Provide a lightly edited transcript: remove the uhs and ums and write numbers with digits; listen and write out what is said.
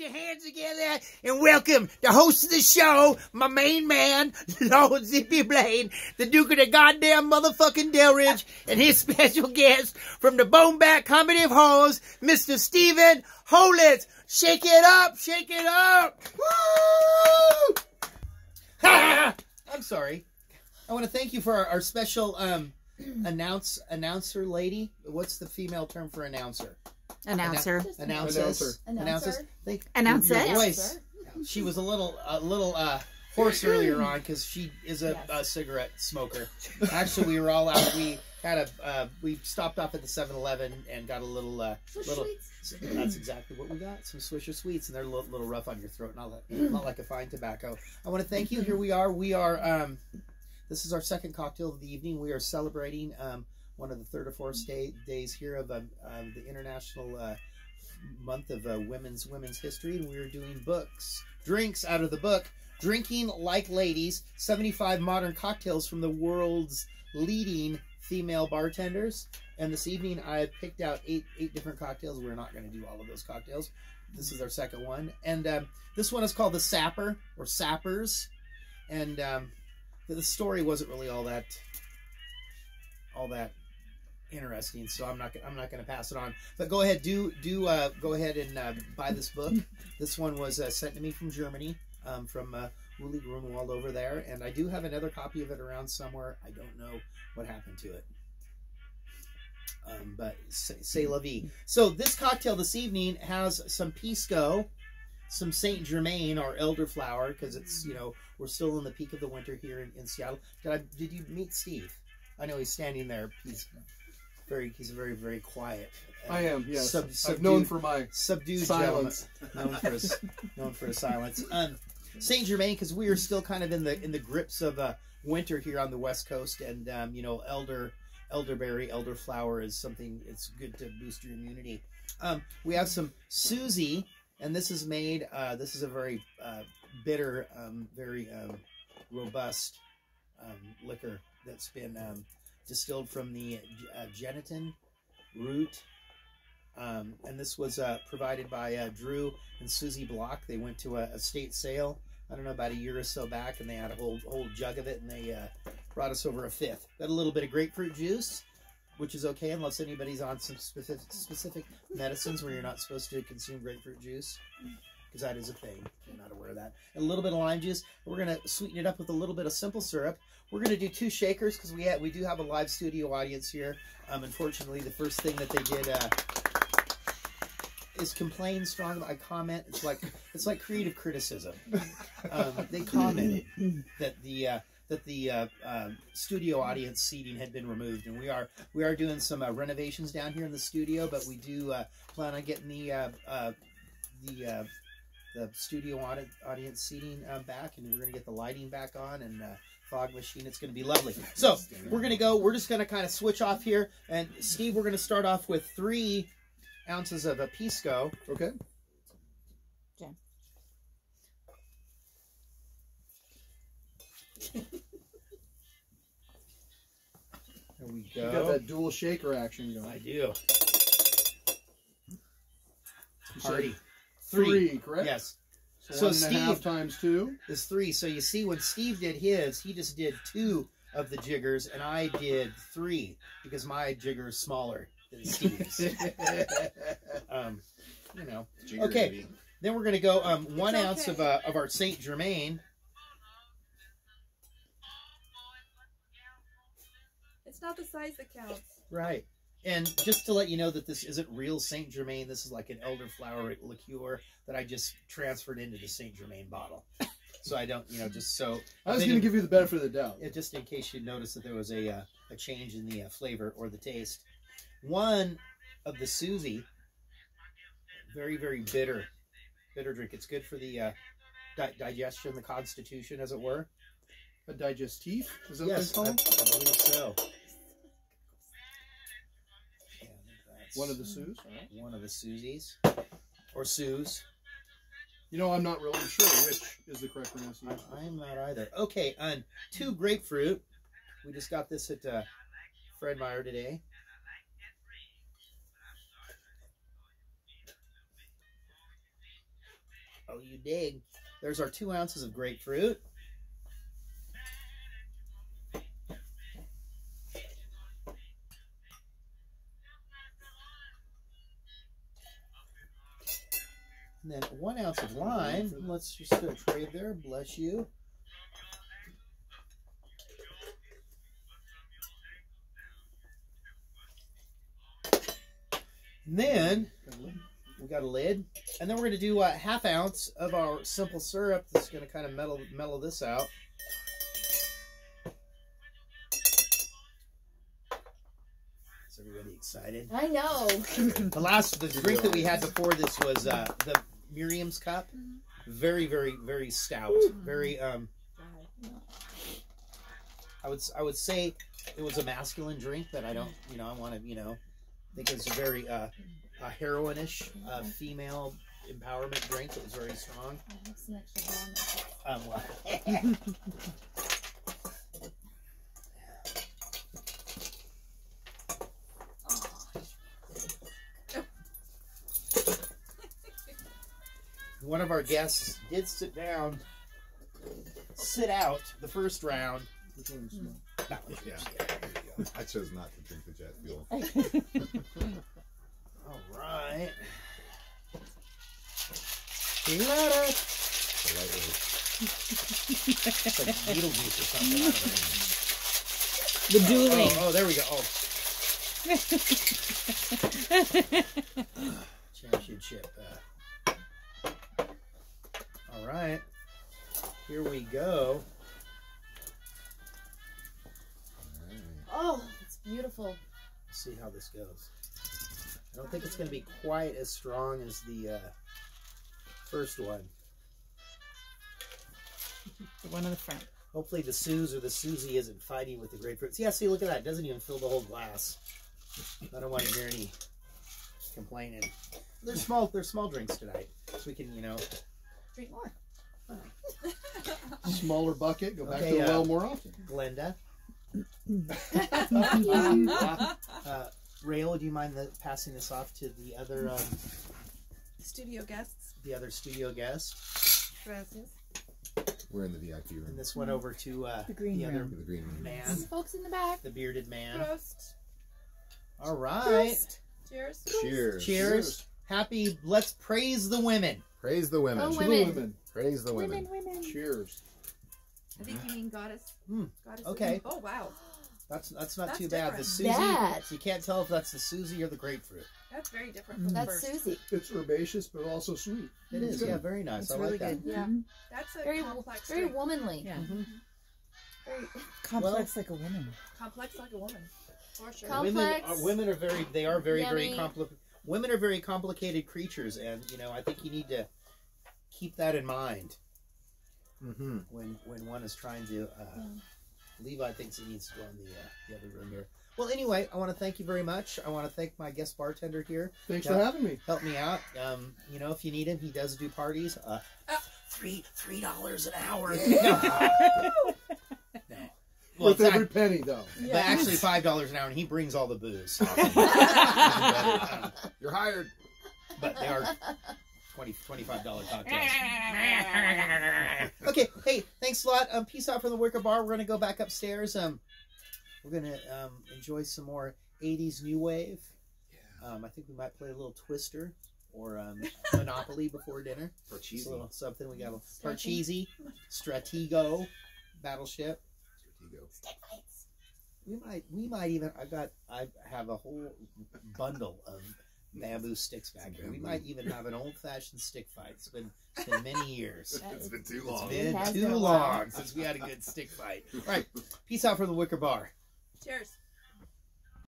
your hands together and welcome the host of the show, my main man, Lord Zippy Blaine, the Duke of the goddamn motherfucking Delridge, and his special guest from the Boneback Comedy of Horrors, Mr. Stephen Holitz. Shake it up, shake it up. Woo! I'm sorry. I want to thank you for our special announcer lady. What's the female term for announcer? Announcer. Announcer. Announcer. Your voice. She was a little hoarse earlier on because she is a cigarette smoker. Actually, we were all out. We had we stopped off at the 7-Eleven and got a little. That's exactly what we got. Some Swisher Sweets, and they're a little rough on your throat, not like a fine tobacco. I want to thank you. Here we are. We are. This is our second cocktail of the evening. We are celebrating one of the third or fourth days here of the International Month of Women's History, and we are doing drinks out of the book, Drinking Like Ladies, 75 Modern Cocktails from the World's Leading Female Bartenders. And this evening I have picked out eight different cocktails. We're not going to do all of those cocktails. This is our second one. And this one is called the Sapper, or Sappers. And the story wasn't really all that interesting, so I'm not going to pass it on. But go ahead, go ahead and buy this book. This one was sent to me from Germany, from Uli Grunwald over there, and I do have another copy of it around somewhere. I don't know what happened to it, but c'est la vie. So this cocktail this evening has some Pisco, some Saint Germain or elderflower, because it's, we're still in the peak of the winter here in Seattle. Did you meet Steve? I know he's standing there. He's very, very quiet. I am, yes. I'm known for my subdued silence. known for his silence. Saint Germain, because we are still kind of in the grips of winter here on the West Coast, and elderberry, elderflower is something. It's good to boost your immunity. We have some Susie, and this is made. This is a very bitter, very robust liquor that's been distilled from the genitin root, and this was provided by Drew and Susie Block. They went to a estate sale, I don't know, about a year or so back, and they had a whole jug of it, and they brought us over a fifth. Got a little bit of grapefruit juice, which is okay unless anybody's on some specific medicines where you're not supposed to consume grapefruit juice, because that is a thing. You're not aware of that. And a little bit of lime juice. We're going to sweeten it up with a little bit of simple syrup. We're going to do 2 shakers because we do have a live studio audience here. Unfortunately, the first thing that they did is complain strongly. I comment. It's like creative criticism. They commented that the studio audience seating had been removed, and we are doing some renovations down here in the studio, but we do plan on getting the studio audience seating back, and we're going to get the lighting back on, and fog machine. It's going to be lovely. So we're just going to kind of switch off here, and Steve, we're going to start off with 3 ounces of a Pisco. Okay. Jen. There we go. You got that dual shaker action going. I do. Party. 3, correct? Yes. So Steve, 1.5 times 2 is 3. So you see, when Steve did his, he just did 2 of the jiggers, and I did 3 because my jigger is smaller than Steve's. Okay. Baby. Then we're going to go 1 ounce of our Saint Germain. It's not the size that counts. Right. And just to let you know that this isn't real Saint Germain, this is like an elderflower liqueur that I just transferred into the Saint Germain bottle. So I don't, just so... I was going to give you the benefit of the doubt. Just in case you noticed that there was a change in the flavor or the taste. 1 of the Susie, very, very bitter drink. It's good for the digestion, the constitution, as it were. A digestif? Is that yes, what it's called? I believe so. One of the Sues? Right. One of the Susies. Or Sues. I'm not really sure which is the correct pronunciation. I am not either. Okay, 2 grapefruit. We just got this at Fred Meyer today. Oh, you dig. There's our 2 ounces of grapefruit. And then 1 ounce of lime. Let's just do a trade there. Bless you. And then we got a lid. And then we're going to do a 1/2 ounce of our simple syrup. That's going to kind of mellow this out. Is everybody excited? I know. The drink that we had before this was the Miriam's Cup. Very, very, very stout. Very, I would say it was a masculine drink, but I don't, I want to, I think it's a very heroine-ish female empowerment drink. It was very strong. I have some extra Well, one of our guests did sit out the first round. Which one's small? That was Yeah. I chose not to drink the jet fuel. all right. The lightweight. It's like Beetlejuice or something. I The don't know. dueling. Oh, there we go. Oh. Championship. All right. Here we go. Oh, it's beautiful. Let's see how this goes. I don't think it's going to be quite as strong as the first one. The one on the front. Hopefully the Suze or the Susie isn't fighting with the grapefruits. Yeah, see, look at that. It doesn't even fill the whole glass. I don't want to hear any complaining. They're small drinks tonight. So we can, Drink more. Smaller bucket. Go back Okay, to the well more often. Glenda. Rael, do you mind passing this off to the other Studio guests. studio guest? Gracias. We're in the VIP room. And this went over to The green the other room. The green room. man, Folks in the back. the bearded man. Prost. All right. Cheers. Cheers. Cheers. Happy. Let's praise the women. Praise the women. Oh, To women. the women. Praise the women. Women. Cheers. I think you mean goddess. Goddess. Okay. Oh wow. That's not That's too bad. The different. Susie. That. You can't tell if that's the Susie or the grapefruit. That's very different from the That's first. Susie. It's herbaceous, but also sweet. It is. good. Yeah, very nice. It's I really like that. good. Yeah. Mhm. That's a Very, complex very drink. womanly. Yeah. Mhm. Very Complex like a woman. complex like a woman. For sure. Complex. Women are very. They are very Yummy. complicated. Women are very complicated creatures, and I think you need to keep that in mind when one is trying to. Levi thinks he needs to go in the other room here. Well, anyway, I want to thank you very much. I want to thank my guest bartender here. Thanks Yeah. for having me. Help me out. If you need him, he does do parties. $3 an hour. No. Well, With every penny, though. but actually $5 an hour, and he brings all the booze. You're hired. But they are $25 cocktails. Okay, hey, thanks a lot. Peace out from the Wicker Bar. We're going to go back upstairs. We're going to enjoy some more 80s new wave. I think we might play a little Twister or Monopoly before dinner. Just a little something. We got a Parcheesi, Stratego, Battleship. Stick fights. We might even. I have a whole bundle of bamboo sticks back there. We might even have an old-fashioned stick fight. It's been many years. It's been too long. It's been has too been a long while. since we had a good stick fight. All right, peace out from the Wicker Bar. Cheers.